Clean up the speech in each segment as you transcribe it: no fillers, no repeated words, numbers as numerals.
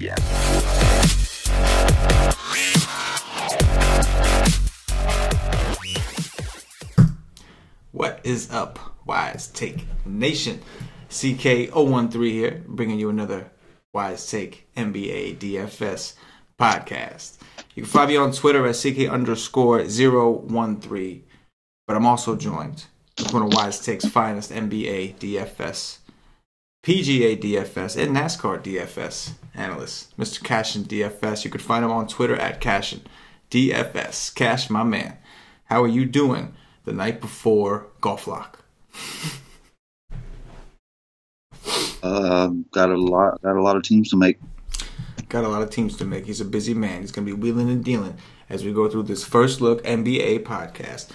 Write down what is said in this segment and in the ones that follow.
Yeah. What is up, Wise Take Nation? CK013 here, bringing you another Wise Take NBA DFS podcast. You can find me on Twitter at CK_013, but I'm also joined with one of Wise Take's finest NBA DFS, PGA DFS, and NASCAR DFS analysts, Mr. CashinDFS. You can find him on Twitter at CashinDFS. Cash, my man, how are you doing the night before golf lock? Got a lot of teams to make. Got a lot of teams to make. He's a busy man. He's going to be wheeling and dealing as we go through this first look NBA podcast.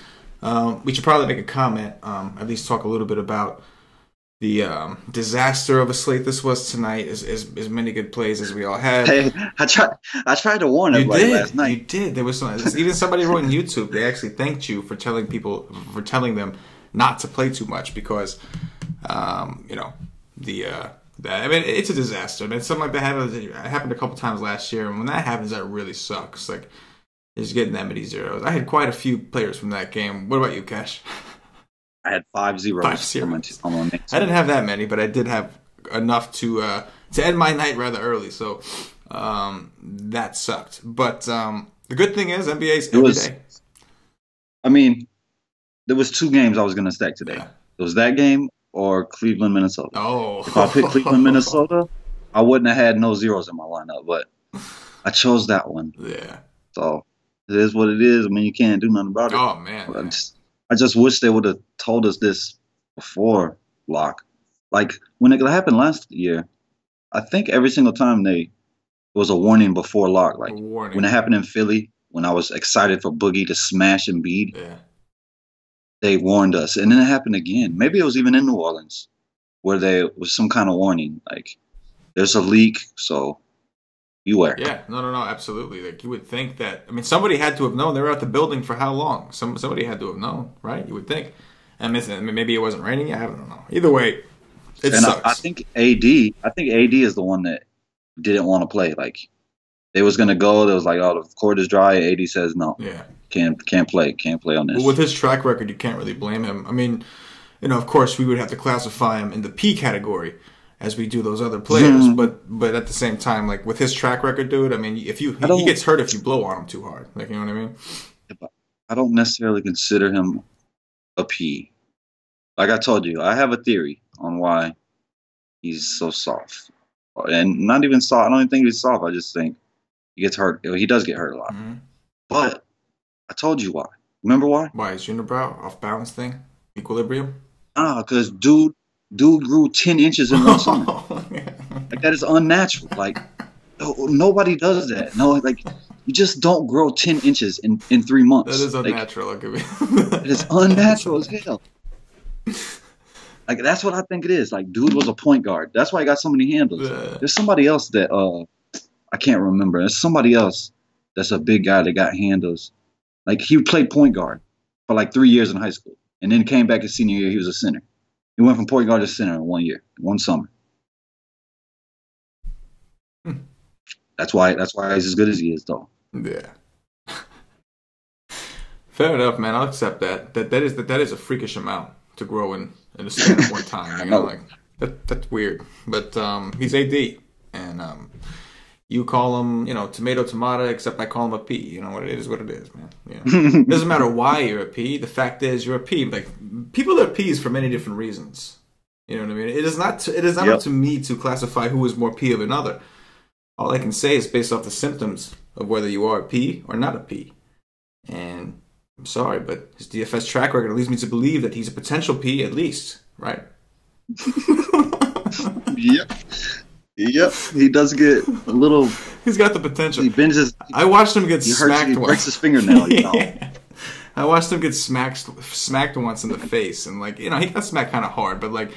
We should probably make a comment, at least talk a little bit about the disaster of a slate this was tonight. As many good plays as we all had. Hey, I tried to warn everybody last night. You did. There was even somebody wrote on YouTube. They actually thanked you for telling them not to play too much because, I mean, it's a disaster. I mean, something like that happened a couple times last year, and when that happens, that really sucks. Like, just getting that many zeros. I had quite a few players from that game. What about you, Cash? I had 5 zeros. 5 zeros. On my I didn't have that many, but I did have enough to end my night rather early. So that sucked. But the good thing is NBA's every day. I mean, there was 2 games I was going to stack today. Yeah. It was that game or Cleveland, Minnesota. Oh. If I picked Cleveland, Minnesota, I wouldn't have had no zeros in my lineup. But I chose that one. Yeah. So it is what it is. I mean, you can't do nothing about it. Oh, man. I just wish they would have told us this before lock. Like, when it happened last year, I think every single time it was a warning before lock. Like, when it happened in Philly, when I was excited for Boogie to smash Embiid, they warned us. And then it happened again. Maybe it was even in New Orleans, where there was some kind of warning. Like, there's a leak, so beware. Yeah, no, absolutely. Like, you would think that, I mean, somebody had to have known. They were at the building for how long? Somebody had to have known, right? You would think. And maybe it wasn't raining. I don't know. Either way, it sucks. I think AD is the one that didn't want to play. Like, they was gonna go. They was like, "Oh, the court is dry." AD says, "No, can't play on this." Well, with his track record, you can't really blame him. I mean, of course, we would have to classify him in the P category as we do those other players. But at the same time, like, with his track record, dude, I mean, he gets hurt if you blow on him too hard. Like, you know what I mean? I don't necessarily consider him a P. Like I told you, I have a theory on why he's so soft. And not even soft. I don't even think he's soft. I just think he gets hurt. He does get hurt a lot. Mm-hmm. But I told you why. Remember why? Why? His unibrow, off balance thing? Equilibrium? Because dude grew 10 inches in one summer. Like, that is unnatural. Like, nobody does that. No, like, you just don't grow 10 inches in 3 months. That is unnatural. Like, it is unnatural as hell. Like, that's what I think it is. Like, dude was a point guard. That's why he got so many handles. There's somebody else that I can't remember. There's somebody else that's a big guy that got handles. Like, he played point guard for like 3 years in high school, and then came back his senior year. He was a center. He went from point guard to center in 1 year, 1 summer. That's why he's as good as he is, though. Yeah. Fair enough, man. I'll accept that. That is a freakish amount to grow in a span of one time. You know, like, that's weird. But he's AD, and you call him, tomato, except I call him a P. You know, it is what it is, man. Yeah. It doesn't matter why you're a P. The fact is you're a P. Like, people are Ps for many different reasons. You know what I mean? It is not up to me to classify who is more P of another. All I can say is based off the symptoms of whether you are a P or not a P. And I'm sorry, but his DFS track record leads me to believe that he's a potential P at least, right? Yep. He does get a little. He's got the potential. He binges. I watched him get smacked once. He breaks his fingernail. Yeah. I watched him get smacked once in the face, and, like, he got smacked kind of hard, but, like,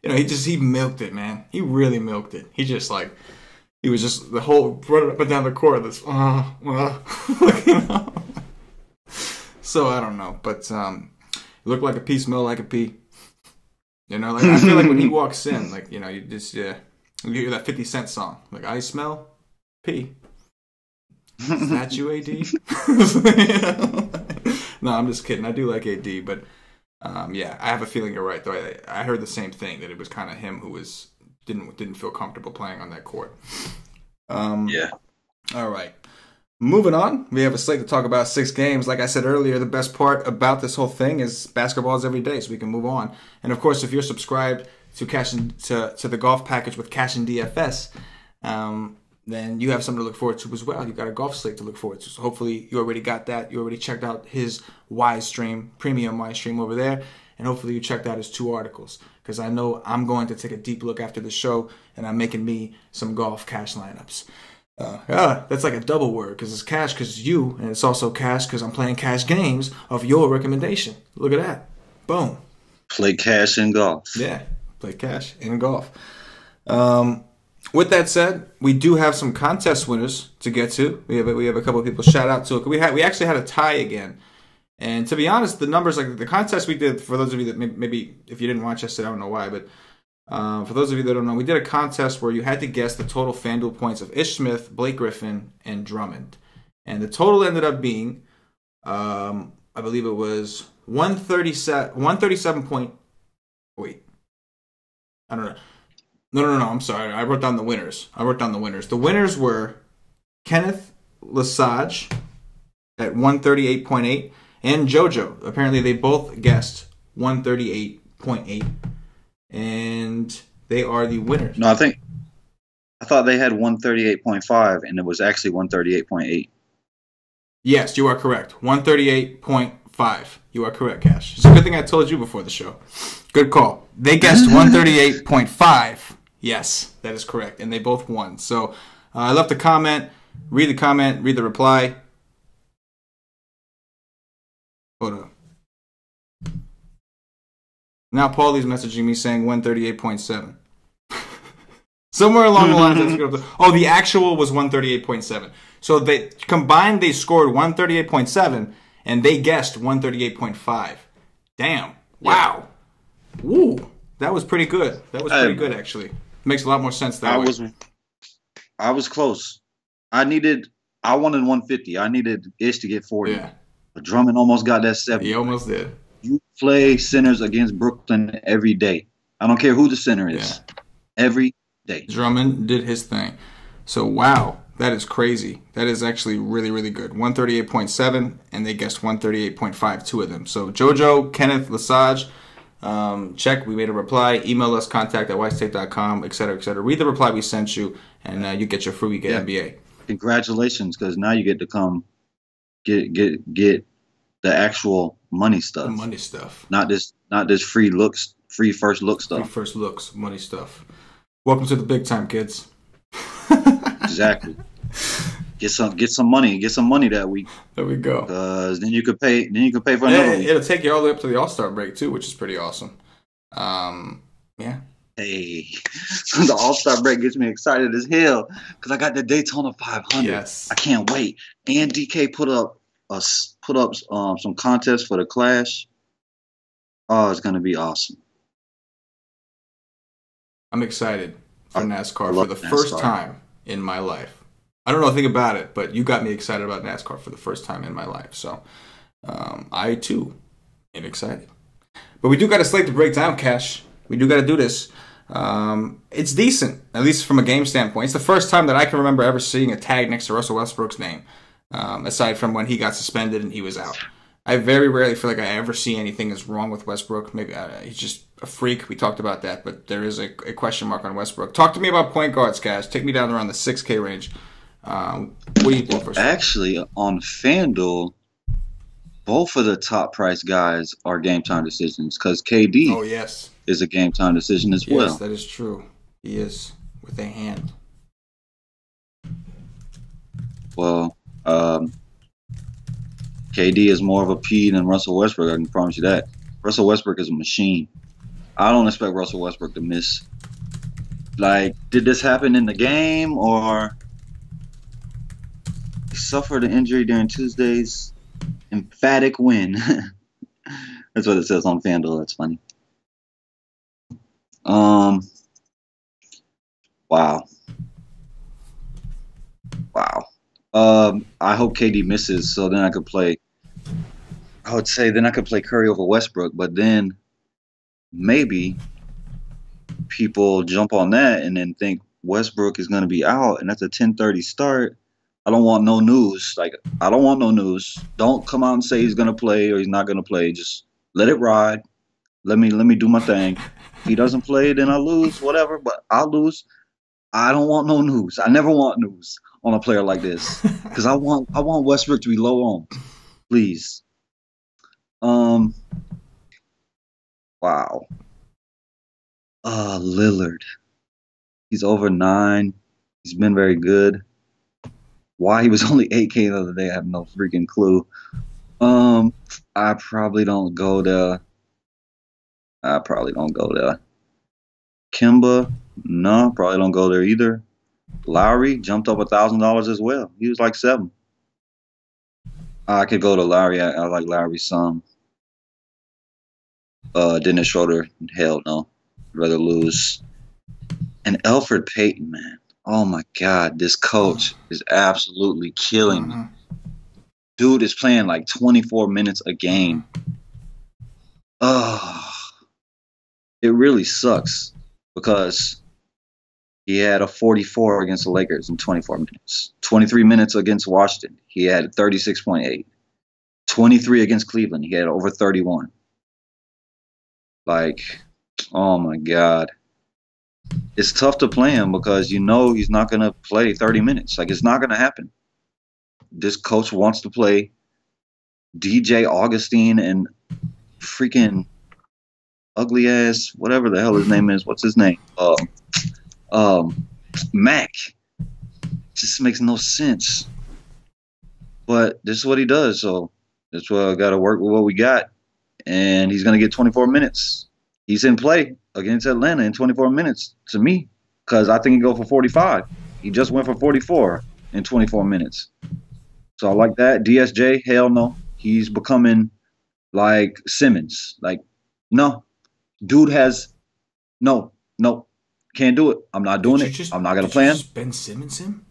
he milked it, man. He really milked it. He was just the whole running up and down the court. This, So I don't know, but look like a P, smell like a P. Like, I feel like when he walks in, like, you just you hear that 50 Cent song, like, I smell P. Is that you, AD? No, I'm just kidding. I do like AD, but yeah, I have a feeling you're right. Though I heard the same thing, that it was kind of him who didn't feel comfortable playing on that court. Yeah. All right. Moving on, we have a slate to talk about 6 games. Like I said earlier, the best part about this whole thing is basketball is every day, so we can move on. And of course, if you're subscribed to the golf package with CashinDFS, then you have something to look forward to as well. You got a golf slate to look forward to. So hopefully you already got that. You already checked out his premium Wise stream over there. And hopefully you checked out his 2 articles. Because I know I'm going to take a deep look after the show, and I'm making me some golf cash lineups. That's like a double word, because it's cash because you, and it's also cash because I'm playing cash games of your recommendation. Look at that. Boom. Play cash in golf. Yeah, play cash in golf. With that said, we do have some contest winners to get to. We have a couple of people shout out to it. We actually had a tie again. And to be honest, the numbers, like the contest we did, for those of you that maybe if you didn't watch yesterday, I don't know why, but for those of you that don't know, we did a contest where you had to guess the total FanDuel points of Ish Smith, Blake Griffin, and Drummond. And the total ended up being, I believe it was 137 point. Wait. I don't know. No. I'm sorry. I wrote down the winners. The winners were Kenneth Lesage at 138.8 and JoJo. Apparently, they both guessed 138.8. And they are the winners. No, I thought they had 138.5, and it was actually 138.8. Yes, you are correct. 138.5. You are correct, Cash. It's a good thing I told you before the show. Good call. They guessed 138.5. Yes, that is correct. And they both won. So I left a comment. Read the reply. Hold up. Now Paulie's messaging me saying 138.7. Somewhere along the lines. The actual was 138.7. So they combined, they scored 138.7, and they guessed 138.5. Damn. Wow. Woo. That was pretty good. Actually. Makes a lot more sense that way. I was close. I wanted 150. I needed Ish to get 40. Yeah. But Drummond almost got that 70. He almost did. You play centers against Brooklyn every day. I don't care who the center is. Yeah. Every day. Drummond did his thing. So, wow. That is crazy. That is actually really, really good. 138.7, and they guessed 138.5, 2 of them. So, JoJo, Kenneth, Lesage, check. We made a reply. Email us, contact@wisetape.com, etc., etc. Read the reply we sent you, and you get your free week at NBA. Congratulations, because now you get to come get the actual money stuff. The money stuff. Not this free first look stuff. Free first looks, money stuff. Welcome to the big time, kids. Exactly. Get some money that week. There we go. Because then you could pay for another week. It'll take you all the way up to the All-Star break too, which is pretty awesome. Yeah. Hey, the All-Star break gets me excited as hell because I got the Daytona 500. Yes. I can't wait. And DK put up some contests for the Clash. Oh, it's gonna be awesome. I'm excited for NASCAR for the first time in my life. I don't know anything about it, but you got me excited about NASCAR for the first time in my life. So I too am excited. But we do got a slate to break down, Cash. We do got to do this. It's decent, at least from a game standpoint. It's the first time that I can remember ever seeing a tag next to Russell Westbrook's name, aside from when he got suspended and he was out. I very rarely feel like I ever see anything that's wrong with Westbrook. Maybe he's just a freak. We talked about that, but there is a question mark on Westbrook. Talk to me about point guards, Cash. Take me down around the 6K range. What do you think first? Actually, on FanDuel, both of the top price guys are game time decisions because KD is a game time decision as well. Yes, that is true. He is with a hand. Well, KD is more of a P than Russell Westbrook. I can promise you that. Russell Westbrook is a machine. I don't expect Russell Westbrook to miss. Like, did this happen in the game or he suffered an injury during Tuesday's emphatic win? That's what it says on FanDuel. That's funny. Wow. I hope KD misses, so then I could play. I would say then I could play Curry over Westbrook, but then maybe people jump on that and then think Westbrook is going to be out, and that's a 10:30 start. I don't want no news. Like, I don't want no news. Don't come out and say he's going to play or he's not going to play. Just let it ride. Let me do my thing. If he doesn't play, then I lose, whatever, but I'll lose. I don't want no news. I never want news on a player like this because I want Westbrook to be low on, please. Wow. Lillard. He's over 9. He's been very good. Why he was only 8K the other day, I have no freaking clue. I probably don't go there. Kimba, no, probably don't go there either. Lowry jumped up $1,000 as well. He was like 7. I could go to Lowry. I like Lowry some. Dennis Schroeder, hell no. I'd rather lose. And Elfrid Payton, man. Oh my God, this coach is absolutely killing me. Dude is playing like 24 minutes a game. It really sucks because he had a 44 against the Lakers in 24 minutes. 23 minutes against Washington. He had 36.8. 23 against Cleveland. He had over 31. Like, oh my God. It's tough to play him because you know he's not going to play 30 minutes. Like, it's not going to happen. This coach wants to play DJ Augustine and freaking ugly ass, whatever the hell his name is. What's his name? Mac. Just makes no sense. But this is what he does, so that's why I got to work with what we got. And he's going to get 24 minutes. He's in play against Atlanta in 24 minutes to me because I think he go for 45. He just went for 44 in 24 minutes. So I like that. DSJ, hell no. He's becoming like Simmons. Like, no. Dude has no. Can't do it. I'm not doing it. I'm not going to play him. Ben Simmons him?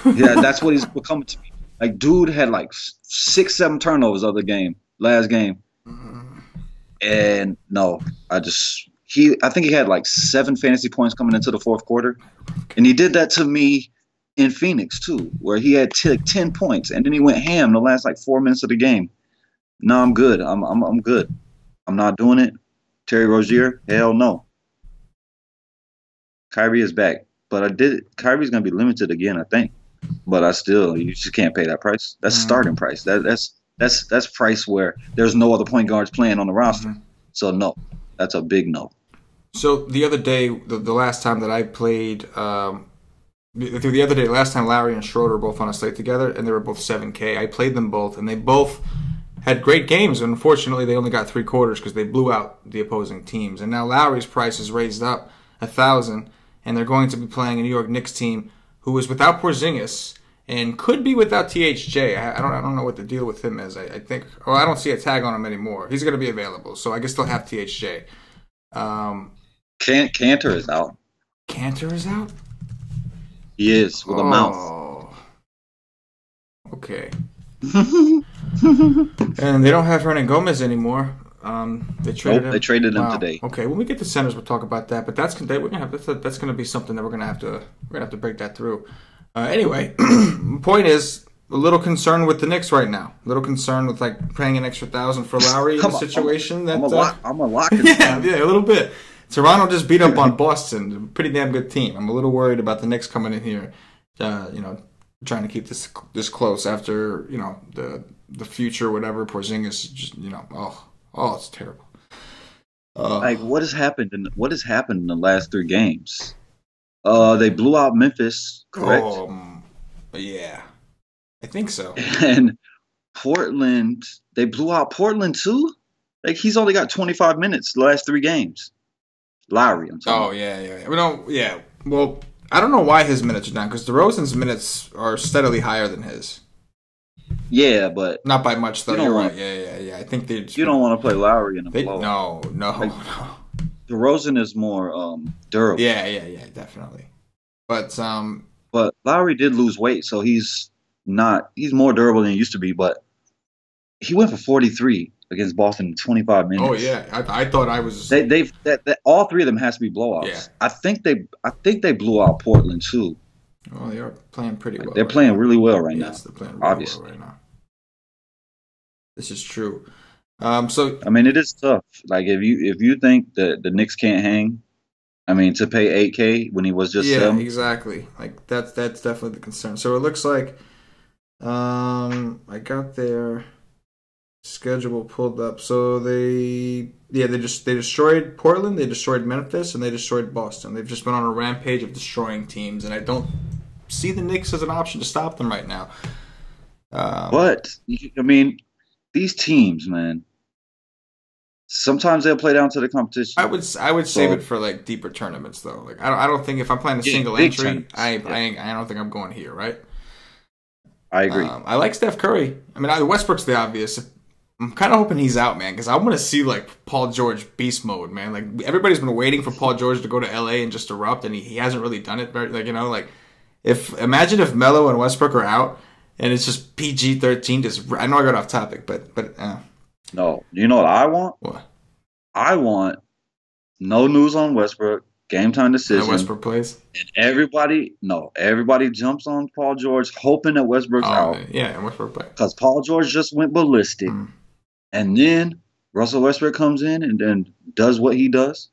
Yeah, that's what he's becoming to me. Like, dude had like 6-7 turnovers of the last game. And no, I think he had like 7 fantasy points coming into the fourth quarter. And he did that to me in Phoenix too, where he had 10 points and then he went ham the last like 4 minutes of the game. No, I'm good. I'm good. I'm not doing it. Terry Rozier, hell no. Kyrie is back, but Kyrie's gonna be limited again, I think. But you just can't pay that price. That's starting price. That's price where there's no other point guards playing on the roster. So no, that's a big no. So the other day, the last time that I played, last time Lowry and Schroeder were both on a slate together, and they were both 7K. I played them both, and they both had great games. And unfortunately, they only got 3 quarters because they blew out the opposing teams. And now Lowry's price is raised up 1,000, and they're going to be playing a New York Knicks team who is without Porzingis and could be without THJ. I don't know what the deal with him is. I think, I don't see a tag on him anymore. He's going to be available, so I guess they'll have THJ. Cantor is out. Cantor is out? He is, with a mouth. Okay. And they don't have Hernan Gomez anymore. They traded him. They traded him today. Okay, when we get to centers, we'll talk about that. But that's going to be something that we're going to have to break that through. Anyway, point is a little concerned with the Knicks right now. A little concerned with like paying an extra 1,000 for Lowry in a situation I'm a lot. Yeah, a little bit. Toronto just beat up on Boston, a pretty damn good team. I'm a little worried about the Knicks coming in here, trying to keep this close after the future, whatever. Porzingis, just it's terrible. Like what has happened in the last 3 games? They blew out Memphis, correct? Yeah, I think so. And Portland, they blew out Portland too. Like he's only got 25 minutes the last 3 games. Lowry, I'm talking. Yeah. Well, I don't know why his minutes are down because DeRozan's minutes are steadily higher than his. Yeah, but not by much though. You're right. Yeah. I think you don't want to play Lowry in a blow. No. DeRozan is more durable. Yeah, definitely. But But Lowry did lose weight, so he's more durable than he used to be. But he went for 43 against Boston in 25 Oh minutes. yeah, I thought I was. All three of them has to be blowouts. Yeah. I think they blew out Portland too. Well, they are playing pretty well. They're playing really well right now. Yes, they're playing really well right now. This is true. So I mean, it is tough. Like if you think that the Knicks can't hang, I mean, to pay $8K when he was just exactly. Like that's definitely the concern. So it looks like I got their schedule pulled up. So they destroyed Portland, they destroyed Memphis, and they destroyed Boston. They've just been on a rampage of destroying teams, and I don't see the Knicks as an option to stop them right now. But I mean, these teams, man. Sometimes they'll play down to the competition. I would save it for like deeper tournaments though. Like I don't think if I'm playing a single entry, I don't think I'm going here, right? I agree. I like Steph Curry. I mean, Westbrook's the obvious. I'm kind of hoping he's out, man, because I want to see like Paul George beast mode, man. Like everybody's been waiting for Paul George to go to LA and just erupt, and he hasn't really done it. Like imagine if Melo and Westbrook are out, and it's just PG-13. Just I know I got off topic, but. No, you know what I want? What? I want no news on Westbrook, game time decision. And Westbrook plays? And everybody jumps on Paul George, hoping that Westbrook's out. Yeah, and Westbrook plays. Because Paul George just went ballistic. And then Russell Westbrook comes in and then does what he does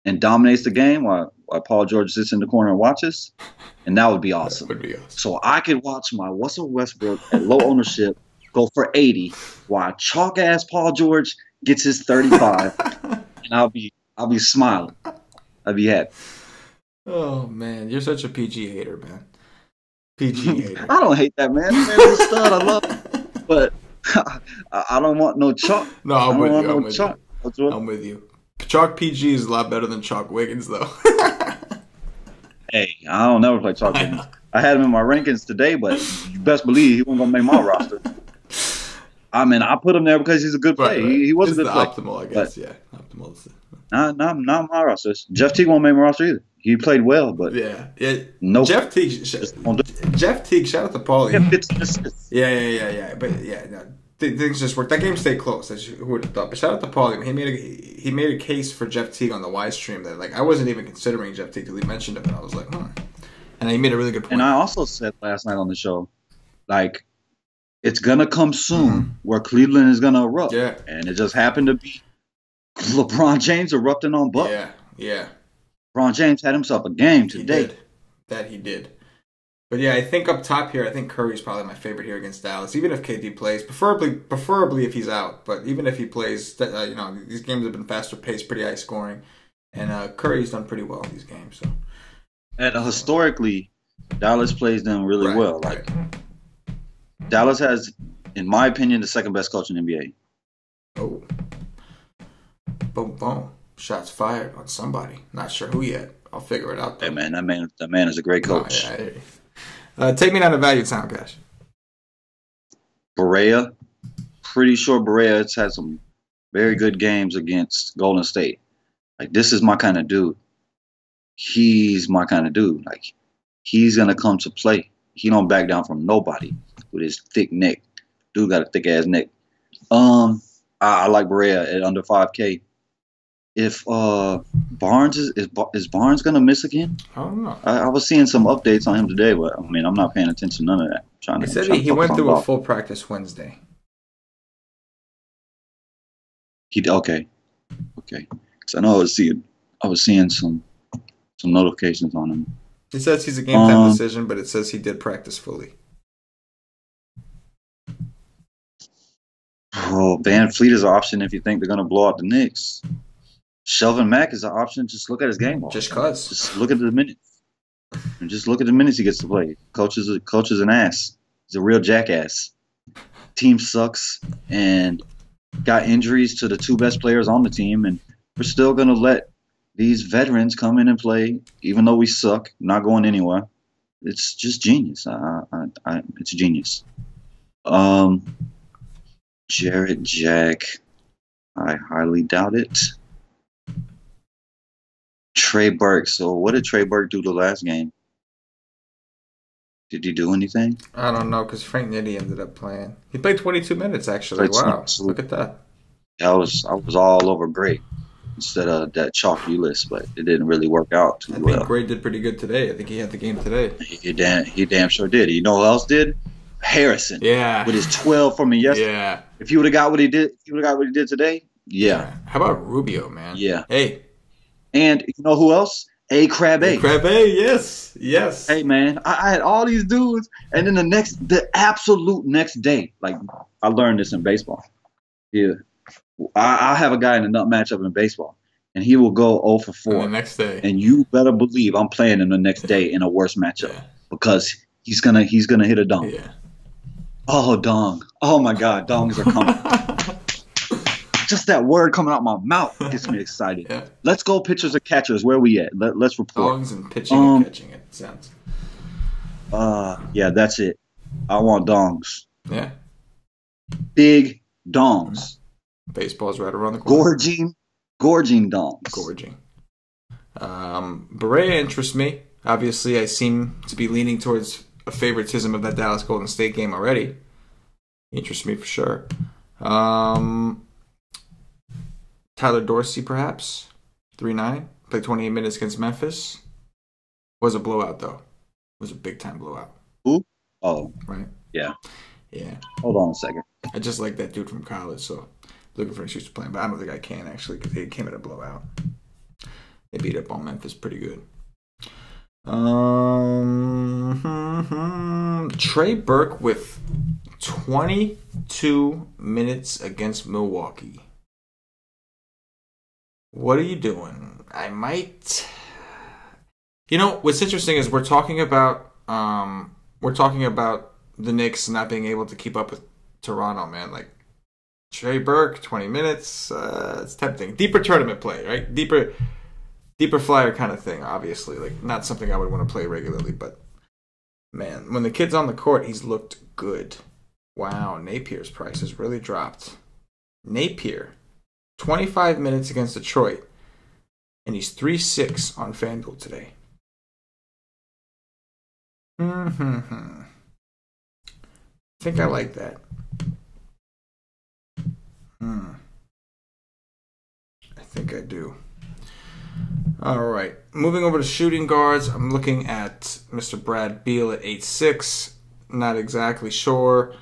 and dominates the game while Paul George sits in the corner and watches. And that would be awesome. That would be awesome. So I could watch my Russell Westbrook at low ownership go for 80 while chalk ass Paul George gets his 35, and I'll be smiling. I'll be happy. Oh man, you're such a PG hater, man. PG hater. I don't hate that man. Man is a stud. I love him, but I don't want no chalk. No, I'm with you. Chalk PG is a lot better than Chalk Wiggins, though. Hey, I don't never play Chalk Wiggins. I had him in my rankings today, but you best believe he wasn't gonna make my roster. I mean, I put him there because he's a good player. Right. He was a good player. Optimal, I guess. Yeah, optimal. Not my roster. Jeff Teague won't make my roster either. He played well, but yeah. No. Jeff Teague. Shout out to Paulie. Yeah. But yeah, no, things just worked. That game stayed close. Who would have thought? But shout out to Paulie. He made a case for Jeff Teague on the Y stream that like I wasn't even considering Jeff Teague till he mentioned him, and I was like, And he made a really good point. And I also said last night on the show, like. It's going to come soon where Cleveland is going to erupt. Yeah. And it just happened to be LeBron James erupting on Buck. Yeah. LeBron James had himself a game today. He did. But yeah, I think up top here, I think Curry's probably my favorite here against Dallas. Even if KD plays, preferably if he's out. But even if he plays, these games have been faster paced, pretty high scoring. And Curry's done pretty well in these games. So. And historically, Dallas plays them really well. Like. Dallas has, in my opinion, the second best coach in the NBA. Oh. Boom, boom. Shots fired on somebody. Not sure who yet. I'll figure it out. Hey, man, that man is a great coach. Take me down to value time, Cash. Barea. Pretty sure Barea has had some very good games against Golden State. Like, this is my kind of dude. He's my kind of dude. Like, he's going to come to play. He don't back down from nobody. With his thick neck. Dude got a thick ass neck. I like Barea at under 5K. If Barnes is Barnes gonna miss again? I don't know. I was seeing some updates on him today, but I mean I'm not paying attention to none of that. He said he went through a full practice Wednesday. Okay. Because I know I was seeing some notifications on him. He says he's a game time decision, but it says he did practice fully. Oh, Van Fleet is an option if you think they're going to blow out the Knicks. Shelvin Mack is an option. Just look at his game ball. Just look at the minutes. And just look at the minutes he gets to play. Coach is an ass. He's a real jackass. Team sucks and got injuries to the two best players on the team, and we're still going to let these veterans come in and play, even though we suck, not going anywhere. It's just genius. It's genius. Jarrett Jack, I highly doubt it. Trey Burke. So what did Trey Burke do the last game? Did he do anything? I don't know because Frank Nitti ended up playing. He played 22 minutes actually. Wow, look at that. I was all over Gray instead of that chalky list, but it didn't really work out too well. I think Gray did pretty good today. I think he had the game today. He damn sure did. You know who else did? Harrison. Yeah. With his 12 from me yesterday. Yeah. If you would have got what he did, today, yeah. How about Rubio, man? Yeah. Hey. And you know who else? Crab A. Crab A, yes. Yes. Hey, man, I had all these dudes, and then the absolute next day, like, I learned this in baseball. Yeah. I have a guy in a nut matchup in baseball, and he will go 0 for 4. And the next day. And you better believe I'm playing him the next day in a worse matchup because he's gonna hit a dong. Yeah. Oh, dong. Oh, my God. Dongs are coming. Just that word coming out my mouth gets me excited. Yeah. Let's go pitchers and catchers. Where we at? Let's report. Dongs and pitching and catching, it sounds. Yeah, that's it. I want dongs. Yeah. Big dongs. Baseball's right around the corner. Gorging dongs. Gorging. Berea interests me. Obviously, I seem to be leaning towards a favoritism of that Dallas Golden State game already. Interests me for sure. Tyler Dorsey, perhaps. 3-9. Played 28 minutes against Memphis. Was a blowout, though. Was a big-time blowout. Who? Oh. Right? Yeah. Yeah. Hold on a second. I just like that dude from college, so looking for an excuse to play him. But I don't think I can, actually, because they came in a blowout. They beat up on Memphis pretty good. Trey Burke with 22 minutes against Milwaukee. What are you doing? I might. You know what's interesting is we're talking about the Knicks not being able to keep up with Toronto, man. Like Trey Burke, 20 minutes. It's tempting. Deeper tournament play, right? Deeper flyer kind of thing. Obviously, like not something I would want to play regularly, but man, when the kid's on the court, he's looked good. Wow, Napier's price has really dropped. Napier. 25 minutes against Detroit, and he's 3-6 on FanDuel today. I think I like that. I think I do. All right. Moving over to shooting guards, I'm looking at Mr. Brad Beal at 8'6". Not exactly sure.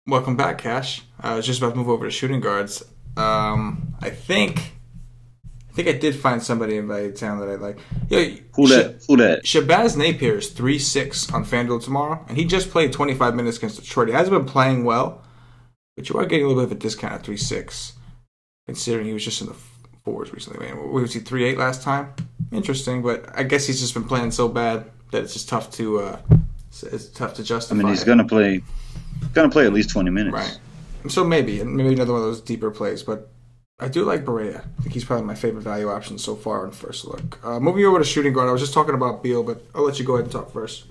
Welcome back, Cash. I was just about to move over to shooting guards. I think I did find somebody in Value Town that I like. Who that? Shabazz Napier is 3-6 on FanDuel tomorrow, and he just played 25 minutes against Detroit. He hasn't been playing well, but you are getting a little bit of a discount at 3-6, considering he was just in the fours recently. Man, what was he, 3-8 last time? Interesting, but I guess he's just been playing so bad that it's just tough to justify. I mean, he's gonna play at least 20 minutes, right? So maybe another one of those deeper plays, but I do like Berea. I think he's probably my favorite value option so far on first look. Moving over to shooting guard, I was just talking about Beal, but I'll let you go ahead and talk first.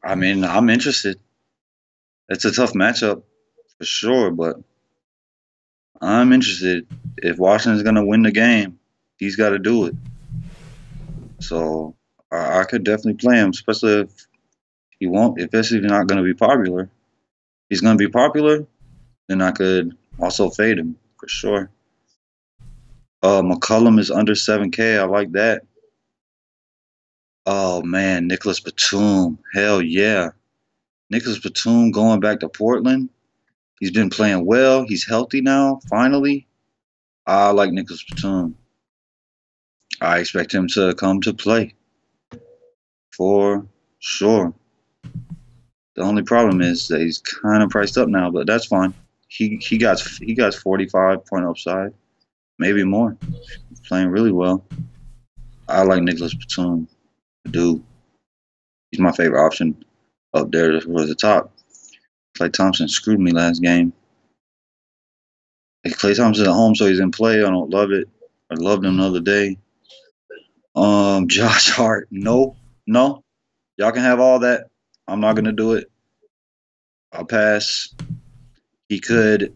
I mean, I'm interested. It's a tough matchup for sure, but I'm interested. If Washington's gonna win the game, he's got to do it. So I could definitely play him, especially if he won't. If he's not going to be popular, he's going to be popular, then I could also fade him for sure. McCollum is under 7K. I like that. Oh man, Nicholas Batum. Hell yeah, Nicholas Batum going back to Portland. He's been playing well. He's healthy now. Finally, I like Nicholas Batum. I expect him to come to play. For sure. The only problem is that he's kind of priced up now, but that's fine. He got 45 point upside, maybe more. He's playing really well. I like Nicholas Batum. I do. He's my favorite option up there towards the top. Klay Thompson screwed me last game. If Klay Thompson's at home, so he's in play. I don't love it. I loved him the other day. Josh Hart. No. Y'all can have all that. I'm not going to do it. I'll pass. He could,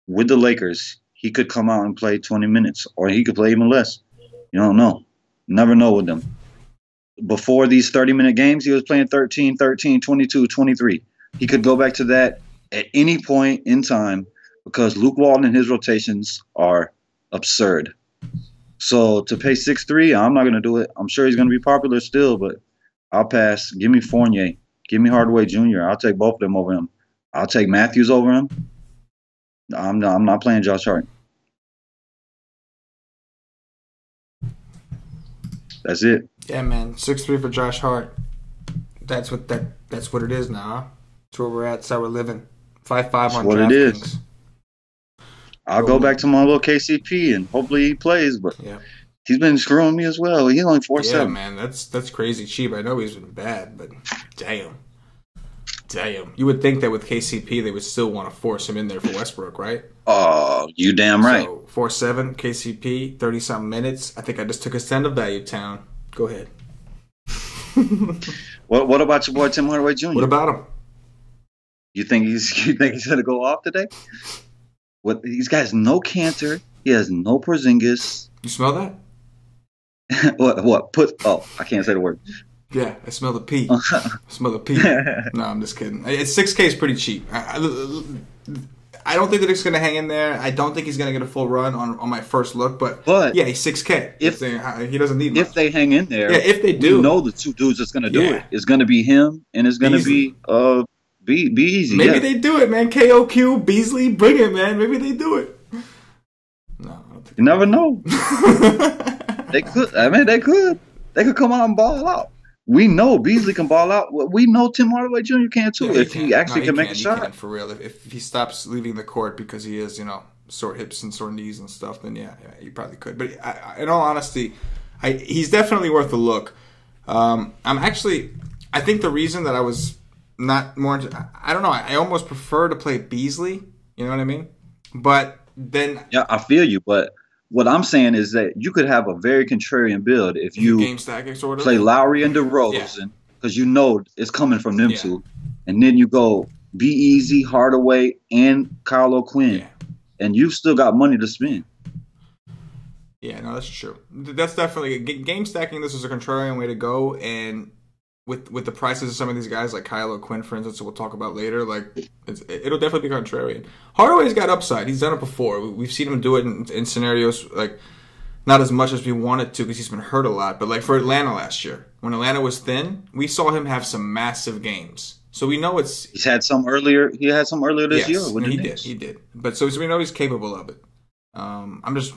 with the Lakers, he could come out and play 20 minutes, or he could play even less. You don't know. Never know with them. Before these 30-minute games, he was playing 13, 13, 22, 23. He could go back to that at any point in time because Luke Walton and his rotations are absurd. So to pay 6.3, I'm not going to do it. I'm sure he's going to be popular still, but I'll pass. Give me Fournier. Give me Hardaway Jr. I'll take both of them over him. I'll take Matthews over him. I'm not playing Josh Hart. That's it. Yeah, man. 6.3 for Josh Hart. That's what it is now. Huh? That's where we're at. That's how we're living. 5.5 on DraftKings. I'll go back to my little KCP and hopefully he plays, but he's been screwing me as well. He's only 4.7. Yeah, man, that's crazy cheap. I know he's been bad, but damn. You would think that with KCP they would still want to force him in there for Westbrook, right? Oh, you damn right. So 4.7 KCP, 30-something minutes. I think I just took a stand of value town. Go ahead. What about your boy Tim Hardaway Jr.? What about him? You think he's gonna go off today? He's got no Cantor. He has no Porzingis. You smell that? What? I can't say the word. Yeah, I smell the pee. No, I'm just kidding. 6K is pretty cheap. I don't think that it's going to hang in there. I don't think he's going to get a full run on my first look. But yeah, he's 6K. He doesn't need much. If they hang in there, if they do, we know the two dudes that's going to do it. It's going to be him, and it's going to be easy. Maybe they do it, man. KOQ, Beasley, bring it, man. Maybe they do it. No, I don't think you never know. They could. I mean, they could. They could come out and ball out. We know Beasley can ball out. We know Tim Hardaway Jr. can too if he actually can make a shot. For real. If he stops leaving the court because he has, sore hips and sore knees and stuff, then yeah, he probably could. But in all honesty, he's definitely worth a look. I think the reason that I was not more I don't know, I almost prefer to play Beasley, you know what I mean? But then yeah, I feel you, but what I'm saying is that you could have a very contrarian build if you game stacking, sort of play Lowry and DeRozan because you know it's coming from them two, and then you go Be Easy, Hardaway, and Kyle O'Quinn, and you've still got money to spend. Yeah, no, that's true. That's definitely game stacking. This is a contrarian way to go, and with the prices of some of these guys, like Kyle O'Quinn, for instance, we'll talk about later, like it'll definitely be contrarian. Hardaway's got upside. He's done it before. We've seen him do it in scenarios, like not as much as we wanted to because he's been hurt a lot. But like for Atlanta last year, when Atlanta was thin, we saw him have some massive games. So we know he's had some earlier. He had some earlier this year. He did. But so we know he's capable of it. I'm just,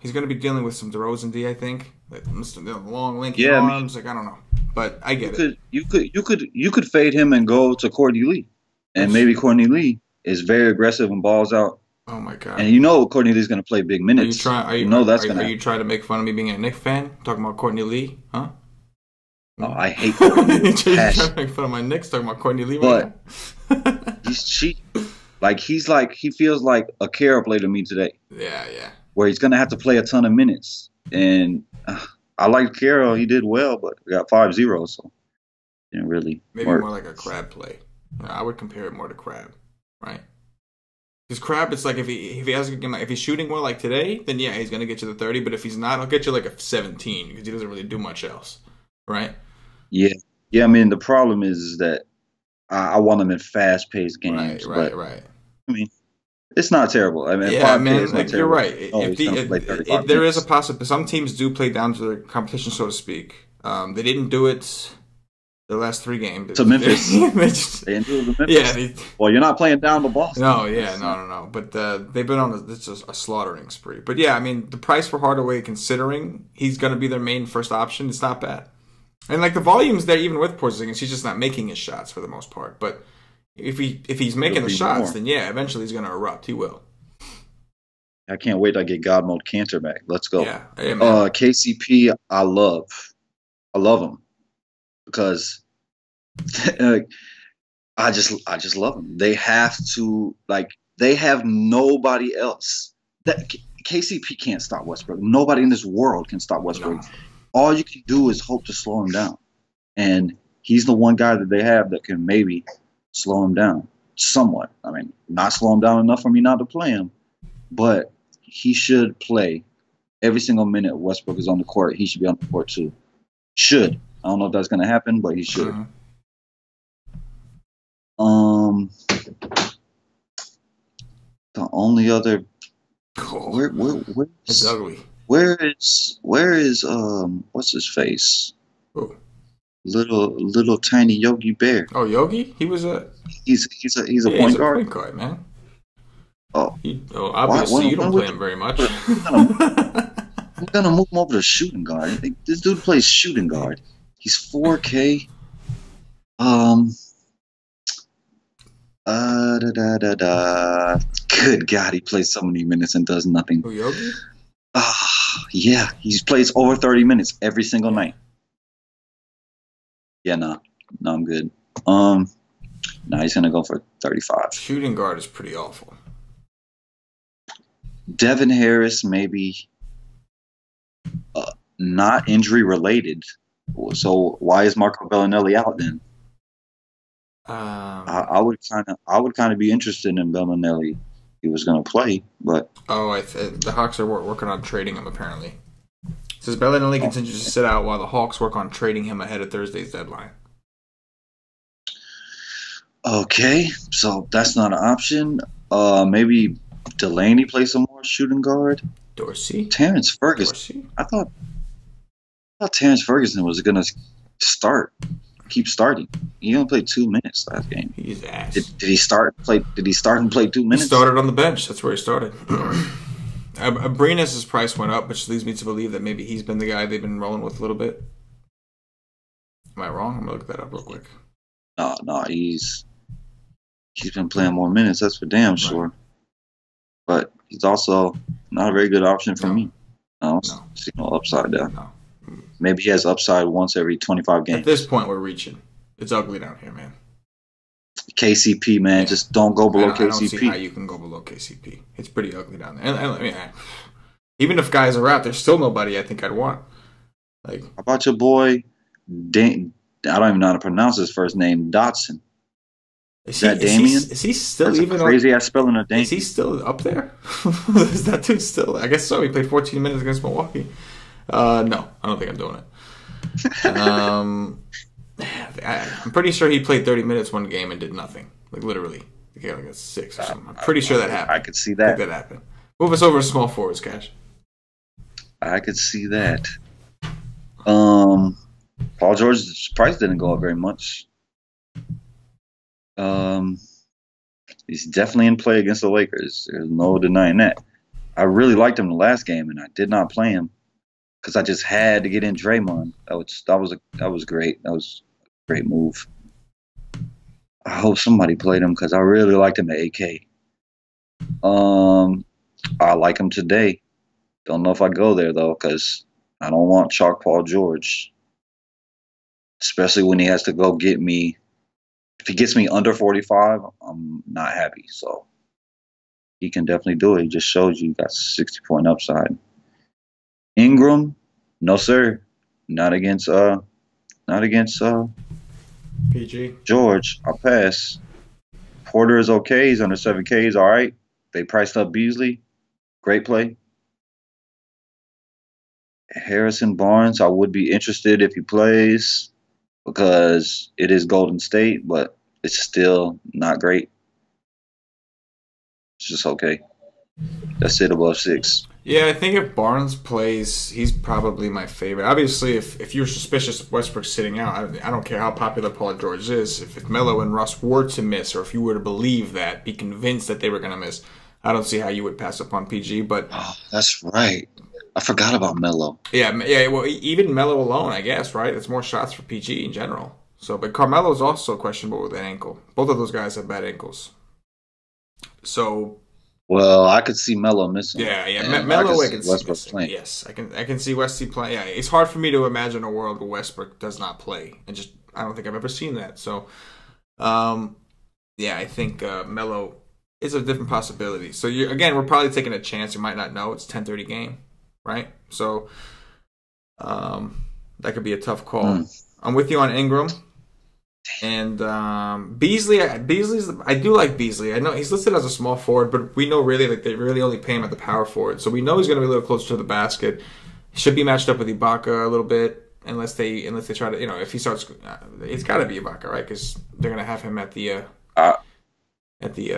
he's going to be dealing with some DeRozan D, I think. Like, long, lanky arms. I don't know. But I get it. You could fade him and go to Courtney Lee, and maybe Courtney Lee is very aggressive and balls out. Oh my god! And Courtney Lee's going to play big minutes. Are you trying to make fun of me being a Knicks fan? Talking about Courtney Lee, huh? Oh, I hate Courtney Lee. You're trying to make fun of my Knicks talking about Courtney Lee, right now? He's cheap. He feels like a Carroll played to me today. Yeah. Where he's going to have to play a ton of minutes, and I like Carroll. He did well, but we got 5-0, so didn't really work. More like a Crab play. I would compare it more to Crab, right? Because Crab, it's like if he has a good game, like if he's shooting well like today, then yeah, he's gonna get you the 30. But if he's not, he'll get you like a 17 because he doesn't really do much else, right? Yeah. I mean, the problem is that I want him in fast-paced games. Right. I mean, it's not terrible. I mean, you're right. There is a possibility. Some teams do play down to the competition, so to speak. They didn't do it the last 3 games. To Memphis. They didn't do it to Memphis. Yeah. Well, you're not playing down to Boston. No. But they've been on a slaughtering spree. But yeah, I mean, the price for Hardaway, considering he's going to be their main first option, it's not bad. And like the volume's there even with Porzingis, he's just not making his shots for the most part. But if he's making the shots, then yeah, eventually he's going to erupt. He will. I can't wait to get God Mode Cantor back. Let's go. Yeah. KCP, I love him because I just love him. They have to they have nobody else. That KCP can't stop Westbrook. Nobody in this world can stop Westbrook. No. All you can do is hope to slow him down, and he's the one guy that they have that can maybe slow him down somewhat. I mean, not slow him down enough for me not to play him, but he should play every single minute Westbrook is on the court. He should be on the court too. Should. I don't know if that's going to happen, but he should. The only other it's ugly. Where is what's his face? Ooh. Little tiny Yogi Bear. Oh, Yogi? He's a point guard. Point guard, man. Oh, obviously you don't play him very much. We're gonna move him over to shooting guard. This dude plays shooting guard. He's 4K. Good God, he plays so many minutes and does nothing. Oh, Yogi? Yeah, he plays over 30 minutes every single night. Yeah, no, I'm good. He's gonna go for 35. Shooting guard is pretty awful. Devin Harris, maybe not injury related. So why is Marco Bellinelli out then? I would kind of be interested in Bellinelli. He was going to play, but the Hawks are working on trading him apparently. It says Bellinelli continues to sit out while the Hawks work on trading him ahead of Thursday's deadline. Okay, so that's not an option. Maybe Delaney plays some more shooting guard. Dorsey? Terrence Ferguson. I thought Terrence Ferguson was going to keep starting. He only played 2 minutes last game. He's ass. Did he start and play 2 minutes? He started on the bench. That's where he started. Abrinas' price went up, which leads me to believe that maybe he's been the guy they've been rolling with a little bit. Am I wrong? I'm going to look that up real quick. No, he's been playing more minutes, that's for damn sure. But he's also not a very good option for me. I don't see no upside there. No. Maybe he has upside once every 25 games. At this point, we're reaching. It's ugly down here, man. KCP, man. Yeah. Just don't go below KCP. I don't see how you can go below KCP. It's pretty ugly down there. And even if guys are out, there's still nobody I think I'd want. How about your boy, I don't even know how to pronounce his first name, Dotson. Is that Damian? Is he still That's even crazy ass spelling of Damian? Is he still up there? Is that dude still? I guess so. He played 14 minutes against Milwaukee. No, I don't think I'm doing it. I'm pretty sure he played 30 minutes one game and did nothing. Literally. He got a 6 or something. I'm pretty sure that happened. I could see that. I think that happened. Move us over to small forwards, Cash. I could see that. Paul George's price didn't go up very much. He's definitely in play against the Lakers. There's no denying that. I really liked him the last game, and I did not play him because I just had to get in Draymond. That was great. That was a great move. I hope somebody played him because I really liked him at AK. I like him today. Don't know if I go there though because I don't want chalk Paul George, especially when he has to go get me. If he gets me under 45, I'm not happy. So he can definitely do it. He just shows you got 60-point upside. Ingram, no sir, not against PG George. I'll pass. Porter is okay. He's under 7K. He's all right. They priced up Beasley. Great play. Harrison Barnes, I would be interested if he plays because it is Golden State, but it's still not great. It's just okay. That's it above 6. Yeah, I think if Barnes plays, he's probably my favorite. Obviously, if you're suspicious of Westbrook sitting out, I don't care how popular Paul George is. If Melo and Russ were to miss, or if you were to believe that, be convinced that they were going to miss, I don't see how you would pass up on PG. But that's right. I forgot about Melo. Yeah. Well, even Melo alone, I guess, right? It's more shots for PG in general. So, but Carmelo's also questionable with an ankle. Both of those guys have bad ankles. So. Well, I could see Melo missing. Yeah. Melo, I can see Westbrook playing. Yes, I can see Westy playing. Yeah, it's hard for me to imagine a world where Westbrook does not play, and just I don't think I've ever seen that. So, I think Melo is a different possibility. So we're probably taking a chance. You might not know it's 10:30 game, right? So, that could be a tough call. I'm with you on Ingram. And Beasley's. I do like Beasley. I know he's listed as a small forward, but we know really like they really only pay him at the power forward, so we know he's going to be a little closer to the basket. He should be matched up with Ibaka a little bit, unless they try to, if he starts, it's got to be Ibaka, right? Because they're going to have him at the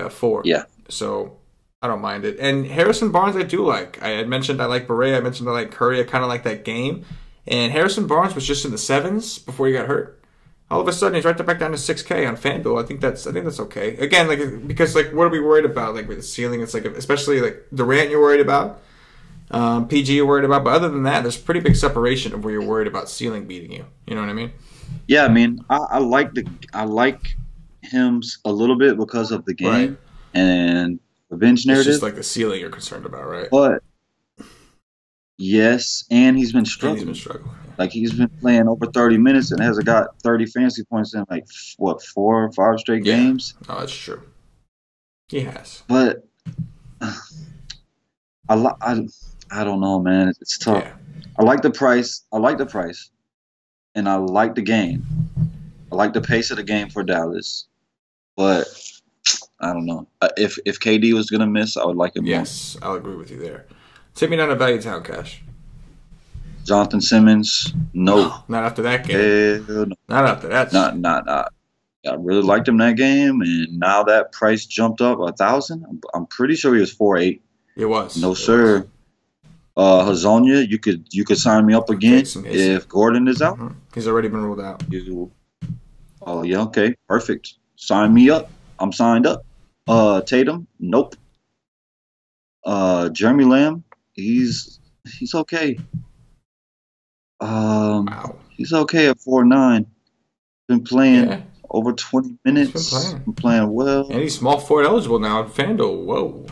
4. Yeah. So I don't mind it. And Harrison Barnes, I do like. I had mentioned I like Beret. I mentioned I like Curry. I kind of like that game. And Harrison Barnes was just in the 7s before he got hurt. All of a sudden, he's right back down to 6K on FanDuel. I think that's okay. Again, because what are we worried about? With the ceiling, it's especially Durant, you're worried about. PG, you're worried about. But other than that, there's pretty big separation of where you're worried about ceiling beating you. You know what I mean? Yeah, I mean, I like him a little bit because of the game right. and revenge narrative. It's just the ceiling you're concerned about, right? But yes, and he's been struggling. He's been playing over 30 minutes and hasn't got 30 fantasy points in 4 or 5 straight games. Oh, that's true. He has. But I don't know, man. It's tough. Yeah. I like the price. And I like the game. I like the pace of the game for Dallas. But I don't know. If KD was going to miss, I would like him more. Yes, I'll agree with you there. Take me down to Value Town, Cash. Jonathan Simmons, no. Not after that game. No. Not after that. Not. I really liked him that game, and now that price jumped up 1,000. I'm pretty sure he was 4.8. It was. No, sir. Hazonia, you could sign me up again if Gordon is out. Mm-hmm. He's already been ruled out. Oh yeah, okay, perfect. Sign me up. I'm signed up. Tatum, nope. Jeremy Lamb, he's okay. Wow. He's okay at 4.9. Been playing over 20 minutes. Been playing well. And he's small forward eligible now at FanDuel. Whoa.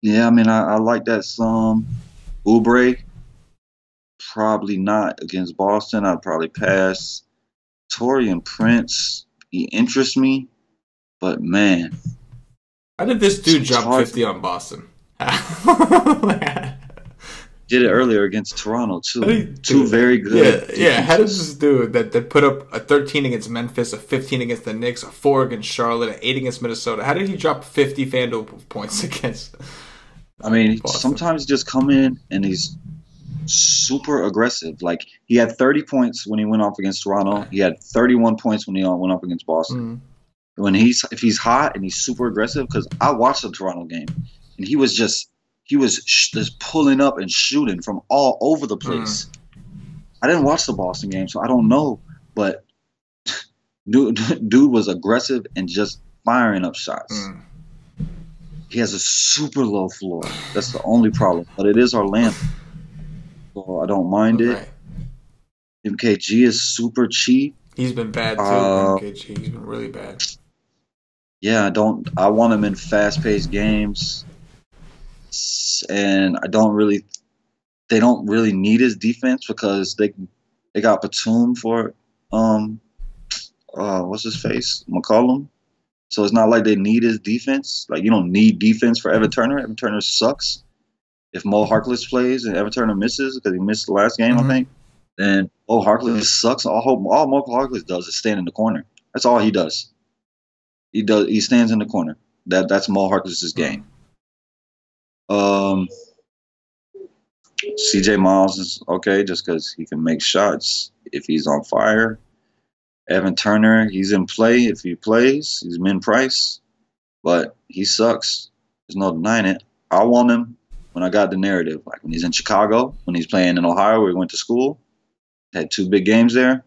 Yeah, I mean, I like that some. Oubre, probably not against Boston. I'd probably pass. Torian Prince, he interests me, but man. How did this dude drop 50 on Boston? Did it earlier against Toronto, too. Two very good. Yeah. How does this dude that put up a 13 against Memphis, a 15 against the Knicks, a 4 against Charlotte, an 8 against Minnesota? How did he drop 50 FanDuel points against I mean, Boston? Sometimes he just come in and he's super aggressive. He had 30 points when he went off against Toronto. He had 31 points when he went off against Boston. Mm-hmm. If he's hot and he's super aggressive, because I watched the Toronto game, and he was just pulling up and shooting from all over the place. I didn't watch the Boston game, so I don't know. But dude was aggressive and just firing up shots. He has a super low floor. That's the only problem. But it is Orlando, so I don't mind it. MKG is super cheap. He's been bad too. MKG, he's been really bad. Yeah, I want him in fast-paced games. And they don't really need his defense because they got Batum for what's his face, McCollum. So it's not like they need his defense. You don't need defense for Evan Turner. Evan Turner sucks. If Mo Harkless plays and Evan Turner misses because he missed the last game, I think, then Mo Harkless sucks. All Mo Harkless does is stand in the corner. That's all he does. He stands in the corner. That's Mo Harkless's game. CJ Miles is okay just because he can make shots if he's on fire. Evan Turner, he's in play if he plays. He's min price, but he sucks. There's no denying it. I want him when I got the narrative. When he's in Chicago, when he's playing in Ohio where he went to school, had 2 big games there.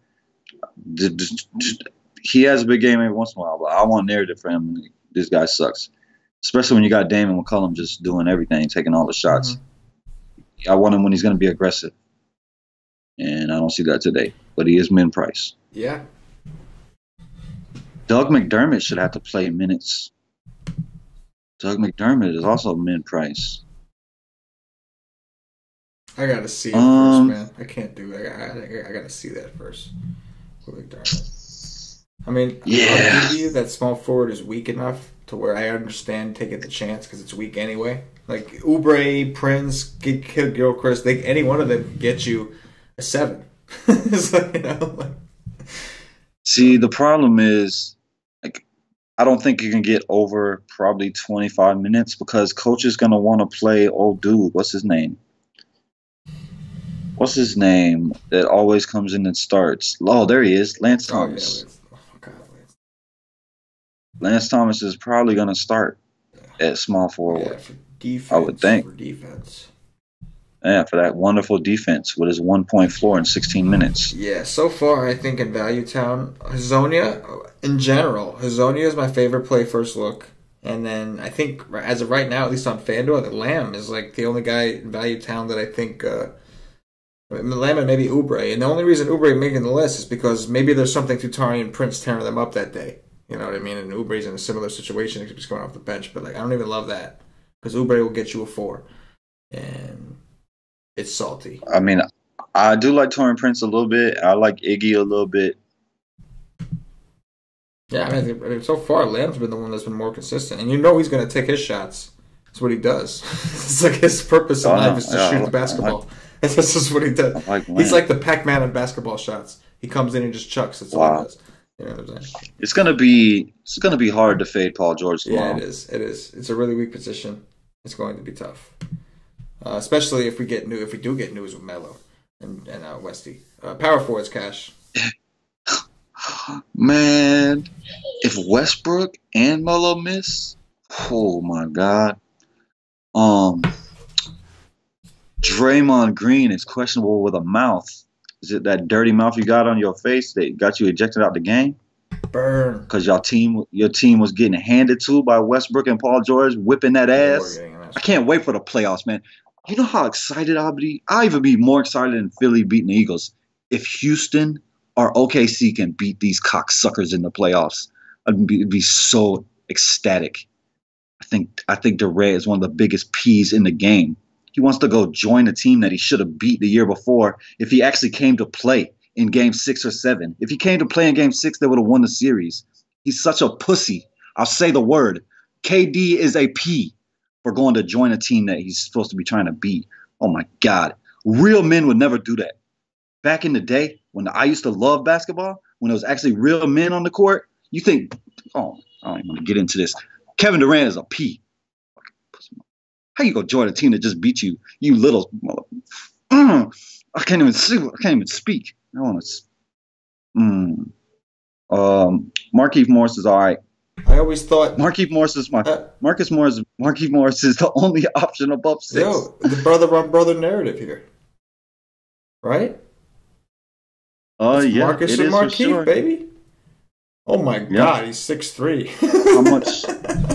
He has a big game every once in a while, but I want narrative for him. This guy sucks. Especially when you got Damon McCollum just doing everything, taking all the shots. I want him when he's going to be aggressive. And I don't see that today. But he is min price. Yeah. Doug McDermott should have to play minutes. Doug McDermott is also min price. I got to see it first, man. I can't do it. I got to see that first. With McDermott. I mean, I'll give you that small forward is weak enough to where I understand taking the chance because it's weak anyway. Oubre, Prince, Gilchrist, any one of them get you a 7. It's See, the problem is, like, I don't think you can get over probably 25 minutes because coach is gonna want to play old dude. What's his name? What's his name that always comes in and starts? Oh, there he is, Lance Oh yeah, Thomas. Lance. Oh, God, Lance. Lance Thomas is probably gonna start at small forward. Yeah, for defense. I would think. For defense. Yeah, for that wonderful defense with his 1 point floor in 16 minutes. Yeah, so far I think in Value Town, Hazonia, in general, Hazonia is my favorite play first look. And then I think as of right now, at least on FanDuel, that Lamb is like the only guy in Value Town that I think Lamb and maybe Oubre. And the only reason Oubre making the list is because maybe there's something to Taurean Prince tearing them up that day. You know what I mean? And Oubre's in a similar situation except he's going off the bench. But like I don't even love that because Oubre will get you a 4. And it's salty. I mean, I do like Taurean Prince a little bit. I like Iggy a little bit. Yeah, I mean, so far, Lamb's been the one that's been more consistent. And you know he's going to take his shots. That's what he does. It's like his purpose in life is to shoot the basketball. This is what he does. He's like the Pac-Man of basketball shots. He comes in and just chucks. That's what he does. You know what I'm saying? It's gonna be hard to fade Paul George tomorrow. Yeah, it is. It is. It's a really weak position. It's going to be tough, especially if we do get news with Melo and Westy. Power forwards, Cash. Man, if Westbrook and Melo miss, oh my God. Draymond Green is questionable with a mouth. Is it that dirty mouth you got on your face that got you ejected out the game? Burn. Because your team was getting handed to by Westbrook and Paul George whipping that ass. I can't wait for the playoffs, man. You know how excited I'll be? I'll even be more excited than Philly beating the Eagles if Houston or OKC can beat these cocksuckers in the playoffs. I'd be so ecstatic. I think Durant is one of the biggest peas in the game. He wants to go join a team that he should have beat the year before if he actually came to play in Game 6 or 7. If he came to play in Game 6, they would have won the series. He's such a pussy. I'll say the word. KD is a P for going to join a team that he's supposed to be trying to beat. Oh, my God. Real men would never do that. Back in the day, when I used to love basketball, when there was actually real men on the court, you think, oh, I don't even want to get into this. Kevin Durant is a P. How you gonna join a team that just beat you? You little mother. I can't even see. I can't even speak. I want to. Markieff Morris is all right. I always thought Markieff Morris is Markieff Morris is the only option above 6. Yo, the brother on brother narrative here, right? Yeah, Marcus and Markieff, sure. Baby. Oh my God, he's 6'3". How much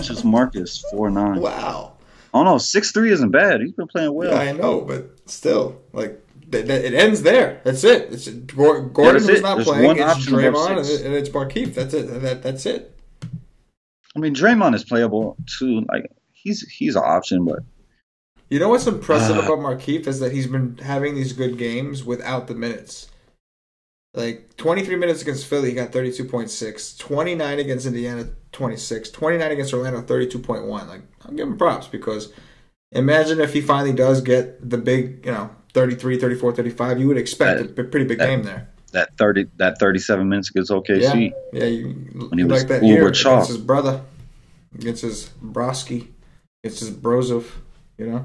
is Marcus? 4'9". Wow. Oh no, 6'3" isn't bad. He's been playing well. Yeah, I know, but still, like it ends there. That's it. It's Gordon who's not playing. It's Draymond and it's Markieff. That's it. That's it. I mean, Draymond is playable too. Like he's an option, but you know what's impressive about Markieff is that he's been having these good games without the minutes. Like 23 minutes against Philly, he got 32.6. 29 against Indiana, 26. 29 against Orlando, 32.1. Like I'm giving him props because imagine if he finally does get the big, 33, 34, 35. You would expect a pretty big game there. That 37 minutes against OKC. Yeah. When he was like that uber chalk against his brother, against his Broski, against his Brozov. Yeah,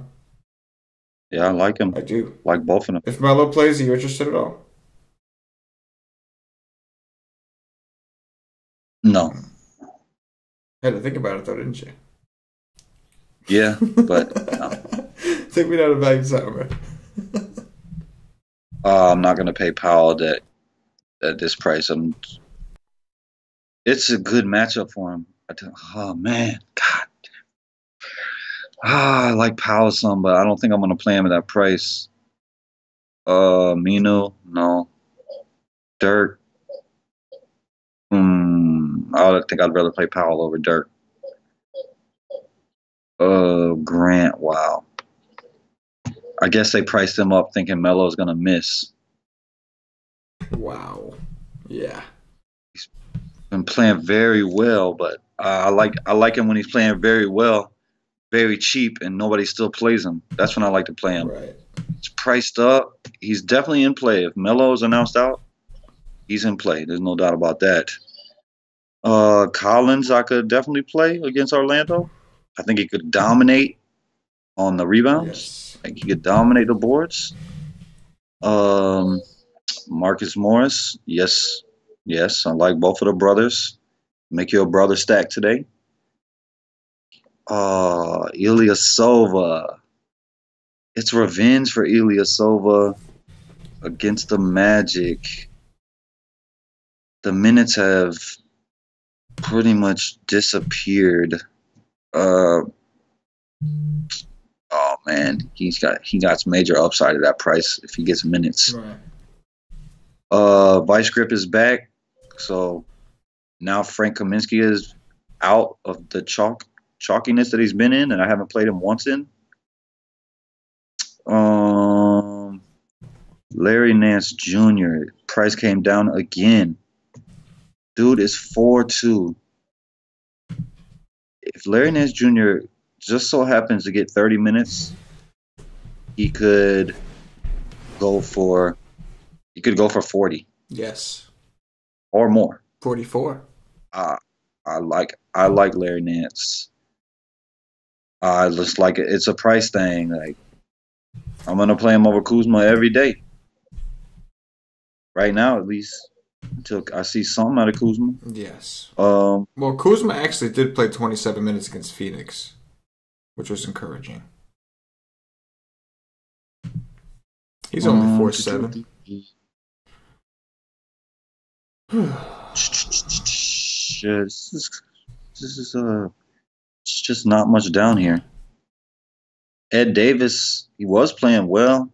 I like him. I do like both of them. If Melo plays, are you interested at all? No. Had to think about it though, didn't you? Yeah, but Take me down to value time, man. I'm not gonna pay Powell at this price. It's a good matchup for him. Oh man, God. I like Powell some, but I don't think I'm gonna play him at that price. Mino, no. Dirk. I think I'd rather play Powell over Dirk. Grant, wow. I guess they priced him up thinking Melo's gonna miss. Wow. Yeah. He's been playing very well, but I like him when he's playing very well, very cheap, and nobody still plays him. That's when I like to play him. Right. He's priced up. He's definitely in play. If Melo's announced out, He's in play. There's no doubt about that. Collins, I could definitely play against Orlando. I think he could dominate on the rebounds. Yes. I think he could dominate the boards. Marcus Morris, yes. I like both of the brothers. Make your brother stack today. Ilyasova. It's revenge for Ilyasova against the Magic. The minutes have pretty much disappeared. Oh man, he got major upside of that price if he gets minutes. Right. Vice Grip is back, so now Frank Kaminsky is out of the chalkiness that he's been in, and I haven't played him once in. Larry Nance Jr. price came down again. Dude is 4-2. If Larry Nance Jr. just so happens to get 30 minutes, he could go for 40. Yes. Or more. 44. I like Larry Nance. I just like it. It's a price thing. Like, I'm gonna play him over Kuzma every day. Right now, at least, until I see something out of Kuzma. Yes. Well, Kuzma actually did play 27 minutes against Phoenix, which was encouraging. He's only 4-7. This is it's just not much down here. Ed Davis, he was playing well.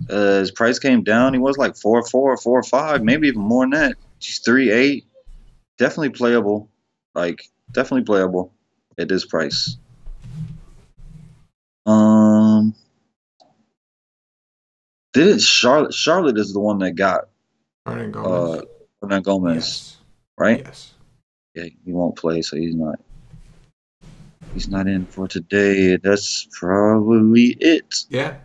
His price came down. He was like 4-4, 4-5, maybe even more than that. He's 3-8. Definitely playable. Definitely playable at this price. Charlotte is the one that got Hernan Gomez. Hernan Gomez, yes. Right? Yes. Yeah, he won't play, so he's not in for today. That's probably it. Yeah.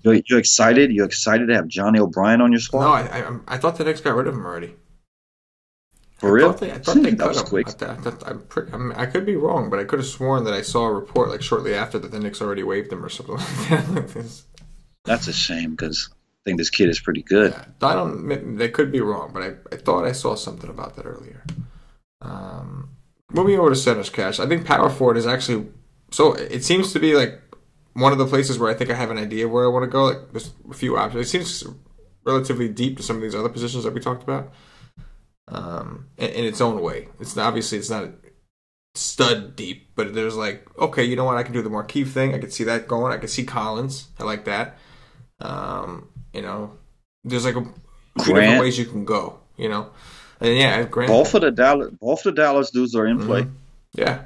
You're excited? You're excited to have Johnny O'Brien on your squad? No, I thought the Knicks got rid of him already. For real? I thought they that was cut him. quick. I could be wrong, but I could have sworn that I saw a report like shortly after that the Knicks already waived him or something like that. That's a shame because I think this kid is pretty good. Yeah, they could be wrong, but I thought I saw something about that earlier. Moving over to centers, Cash. I think power forward is actually so. It seems to be like one of the places where I think I have an idea where I want to go. Like there's a few options. It seems relatively deep to some of these other positions that we talked about. In its own way, it's not stud deep, but there's like, okay, you know what? I can do the Markieff thing. I can see that going. I can see Collins. I like that. There's like a few different ways you can go. And yeah, Grant. Both of the Dallas dudes are in play. Yeah.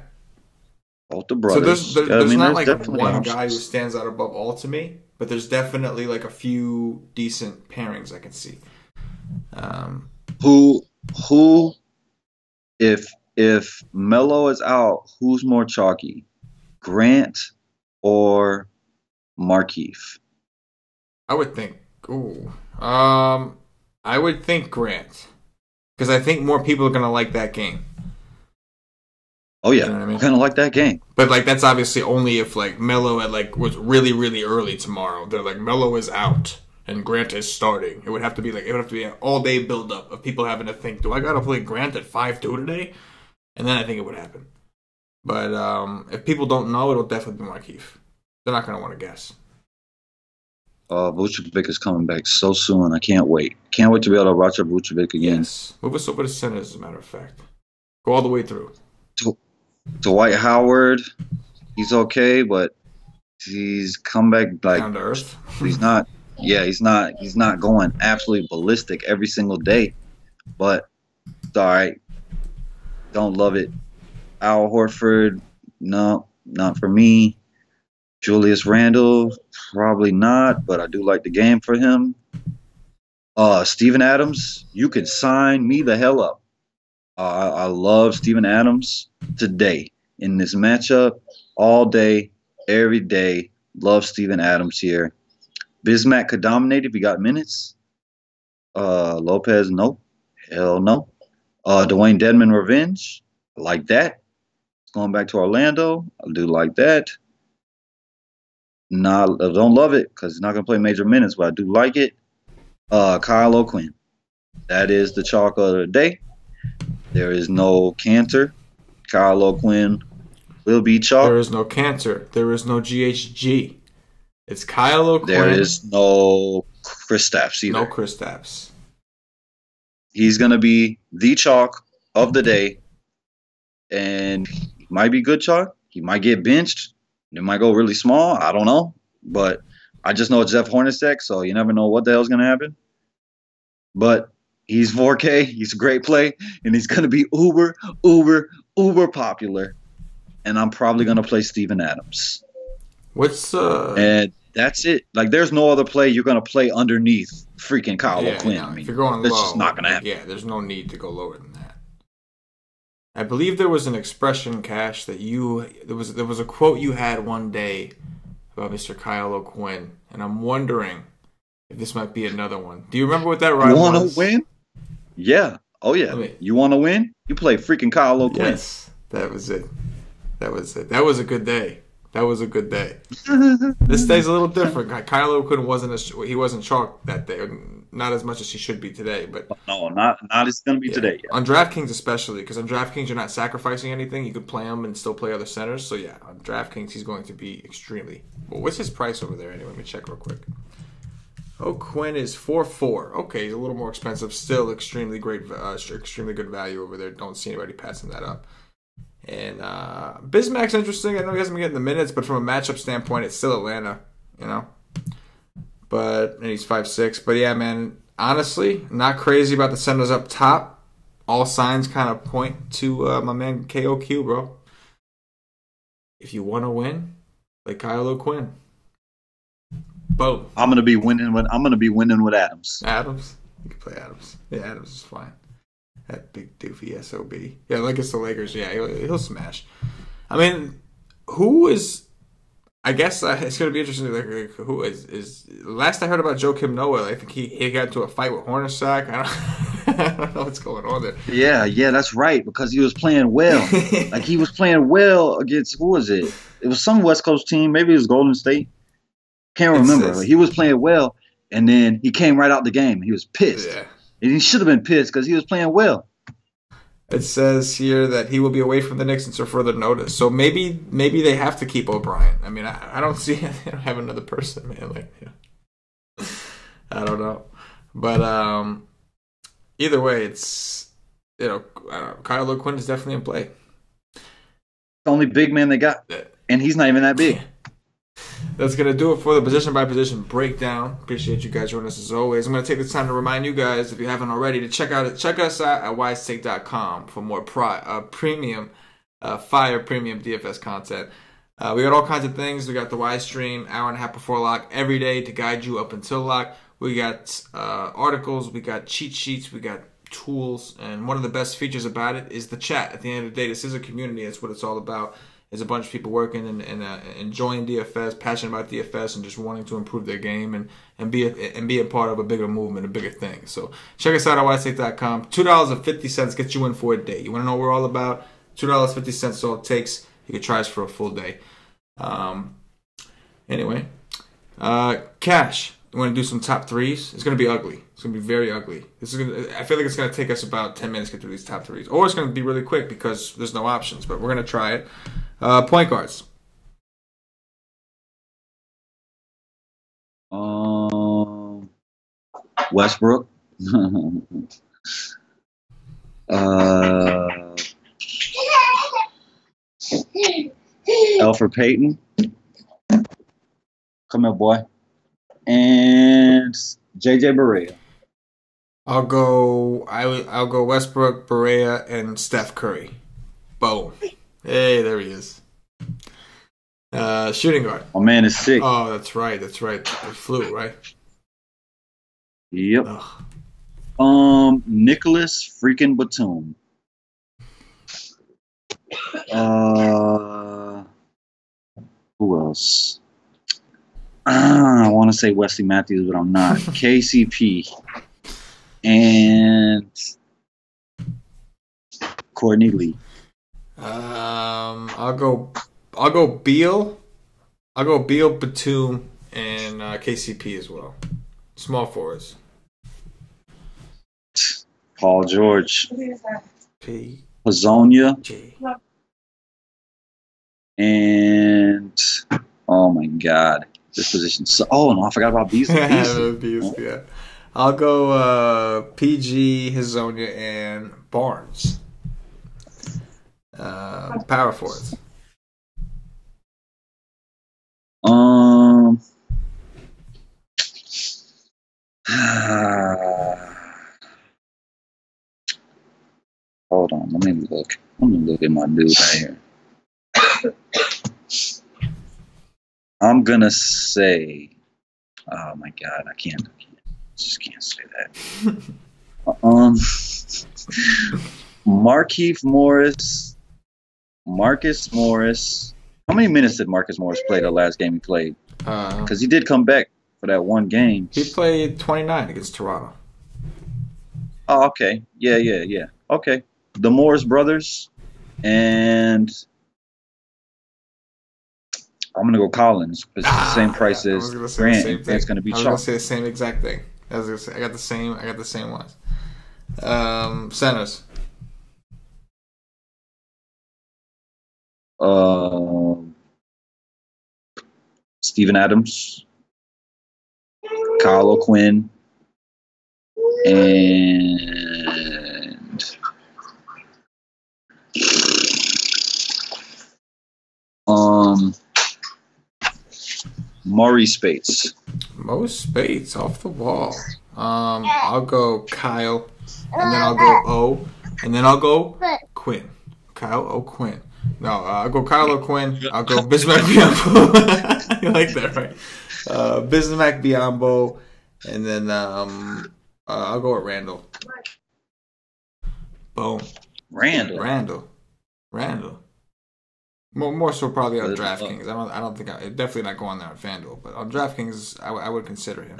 Both the brothers. So there's not like one options. guy who stands out above all to me, but there's definitely like a few decent pairings I can see. Who, if Melo is out, who's more chalky, Grant or Markieff? I would think. I would think Grant, because I think more people are gonna like that game. Oh yeah, you know what I mean? I'm gonna like that game. But like that's obviously only if like Melo was really really early tomorrow. They're like Melo is out and Grant is starting. It would have to be an all day build up of people having to think, do I gotta play Grant at 5-2 today? And then I think it would happen. But if people don't know, it'll definitely be Markieff. They're not gonna want to guess. Vucevic is coming back so soon. I can't wait. Can't wait to be able to watch Vucevic again. Yes. Move us over to centers, as a matter of fact. Go all the way through. Dwight Howard, he's okay, but he's come back like down to earth. He's not. Yeah, he's not going absolutely ballistic every single day, but it's all right. Don't love it. Al Horford, no, not for me. Julius Randle, probably not, but I do like the game for him. Steven Adams, you can sign me the hell up. I love Steven Adams today in this matchup all day, every day. Love Steven Adams here. Bismack could dominate if he got minutes. Lopez, nope. Hell no. Dwayne Dedman revenge. Like that. Going back to Orlando. I do like that. Nah, I don't love it because he's not gonna play major minutes, but I do like it. Kyle O'Quinn. That is the chalk of the day. There is no canter. Kyle O'Quinn will be chalk. There is no cancer. There is no GHG. It's Kyle O'Quinn. There is no Kristaps either. No Kristaps. He's going to be the chalk of the day. And he might be good chalk. He might get benched. It might go really small. I don't know. But I just know it's Jeff Hornacek, so you never know what the hell's going to happen. But he's 4K. He's a great play. And he's going to be uber popular. And I'm probably going to play Steven Adams. And that's it. Like, there's no other play you're going to play underneath freaking Kyle O'Quinn. I mean, if you're going low, it's just not going to happen. Yeah, there's no need to go lower than that. I believe there was an expression, Cash, that there was a quote you had one day about Mr. Kyle O'Quinn, and I'm wondering if this might be another one. Do you remember what that rhyme was? You want to win? Yeah. Oh, yeah. You want to win? You play freaking Kyle O'Quinn. Yes, that was it. That was it. That was a good day. That was a good day. This day's a little different. Kyle O'Quinn wasn't chalk that day, not as much as he should be today. But no, not as going to be today. Yeah. On DraftKings especially, because on DraftKings you're not sacrificing anything. You could play him and still play other centers. So yeah, on DraftKings he's going to be extremely. Well, what's his price over there anyway? Let me check real quick. O'Quinn is 4.4. Okay, he's a little more expensive. Still extremely great, extremely good value over there. Don't see anybody passing that up. And Bismack's interesting. I know he hasn't been getting the minutes, but from a matchup standpoint, it's still Atlanta, you know. And he's 5'6". But yeah, man, honestly, not crazy about the centers up top. All signs kind of point to my man KOQ, bro. If you want to win, play Kyle O'Quinn. Boom. I'm gonna be winning with Adams. Adams, you can play Adams. Yeah, Adams is fine. That big doofy SOB. Yeah, like it's the Lakers. Yeah, he'll smash. I mean, who is... I guess it's going to be interesting. Like, who is... Last I heard about Joakim Noah, I think he got into a fight with Hornacek. I don't know what's going on there. Yeah, that's right. Because he was playing well. Like, he was playing well against... Who was it? It was some West Coast team. Maybe it was Golden State. Can't remember. He was playing well, and then he came right out the game. He was pissed. Yeah. And he should have been pissed because he was playing well. It says here that he will be away from the Knicks until further notice. So maybe they have to keep O'Brien. I mean, I don't see they don't have another person, man. Like, I don't know, but either way, it's Kyle O'Quinn is definitely in play. The only big man they got, and he's not even that big. That's going to do it for the position-by-position breakdown. Appreciate you guys joining us as always. I'm going to take this time to remind you guys, if you haven't already, to check us out at wisestake.com for more premium DFS content. We got all kinds of things. We got the Wise Stream, hour and a half before lock, every day to guide you up until lock. We got articles, we got cheat sheets, we got tools, and one of the best features about it is the chat. At the end of the day, this is a community. That's what it's all about. There's a bunch of people working and enjoying DFS, passionate about DFS, and just wanting to improve their game and be a part of a bigger movement, a bigger thing. So check us out at wisestake.com. $2.50 gets you in for a day. You want to know what we're all about? $2.50 is all it takes. You can try us for a full day. Anyway, Cash. You want to do some top threes? It's going to be ugly. It's going to be very ugly. I feel like it's going to take us about 10 minutes to get through these top threes. Or it's going to be really quick because there's no options. But we're going to try it. Point guards. Westbrook. Elfrid Payton. Come here, boy. And JJ Barea. I'll go Westbrook, Barea, and Steph Curry. Boom. Hey, there he is. Shooting guard. My man is sick. Oh, that's right. The flu, right? Yep. Nicholas freaking Batum. Who else? I want to say Wesley Matthews, but I'm not. KCP. And Courtney Lee. I'll go Beal. I'll go Beal, Batum, and KCP as well. Small forwards. Paul George. P. Hazonia. J. And oh my God, this position. So, oh no, I forgot about Beasley. Yeah. I'll go PG, Hazonia, and Barnes. Power forwards. Hold on, let me look. Let me look at my dude right here. I'm gonna say, oh my God, I just can't say that. Markieff Morris, Marcus Morris. How many minutes did Marcus Morris play the last game he played? Because he did come back for that one game. He played 29 against Toronto. Oh, okay. Yeah. Okay. The Morris brothers, and I'm going to go Collins because it's the same price as Grant. It's going to be chalk. I was going to say the same exact thing. I got the same ones. Centers. Steven Adams, Kyle O'Quinn, and Maury Spates. Mo Spates off the wall. I'll go Kyle, and then I'll go O, and then I'll go Quinn. Kyle O'Quinn. No, I'll go Kyle O'Quinn. I'll go Bismack Biyombo. You like that, right? Bismack Biyombo, and then I'll go with Randall. Boom. Randall. More so probably on DraftKings. I don't think definitely not going there on FanDuel, but on DraftKings I would consider him.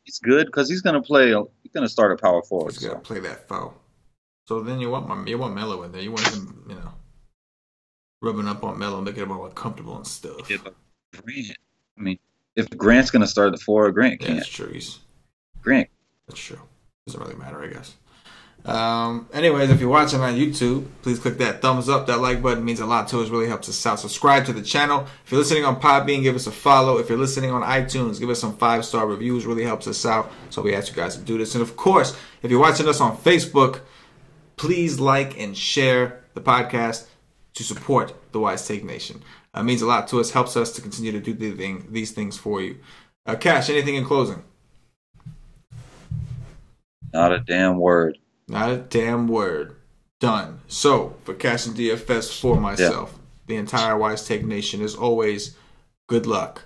He's good because he's gonna play. He's gonna start a power forward. He's gonna play that foul. So then you want Melo in there. You want him, rubbing up on Melo, making him all comfortable and stuff. Yeah, but Grant. I mean, if Grant's gonna start the four, Grant can't. Yeah, that's true. Grant. That's true. Doesn't really matter, I guess. Anyways, if you're watching on YouTube, please click that thumbs up. That like button means a lot to us, really helps us out. Subscribe to the channel. If you're listening on Podbean, give us a follow. If you're listening on iTunes, give us some 5-star reviews, really helps us out. So we ask you guys to do this. And of course, if you're watching us on Facebook, please like and share the podcast to support the Wise Take Nation. It means a lot to us, helps us to continue to do these things for you. Cash, anything in closing? Not a damn word. Not a damn word. Done. So, for CashinDFS, for myself, the entire Wise Take Nation, as always, good luck.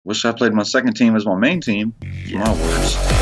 Wish I played my second team as my main team. Yeah. My words.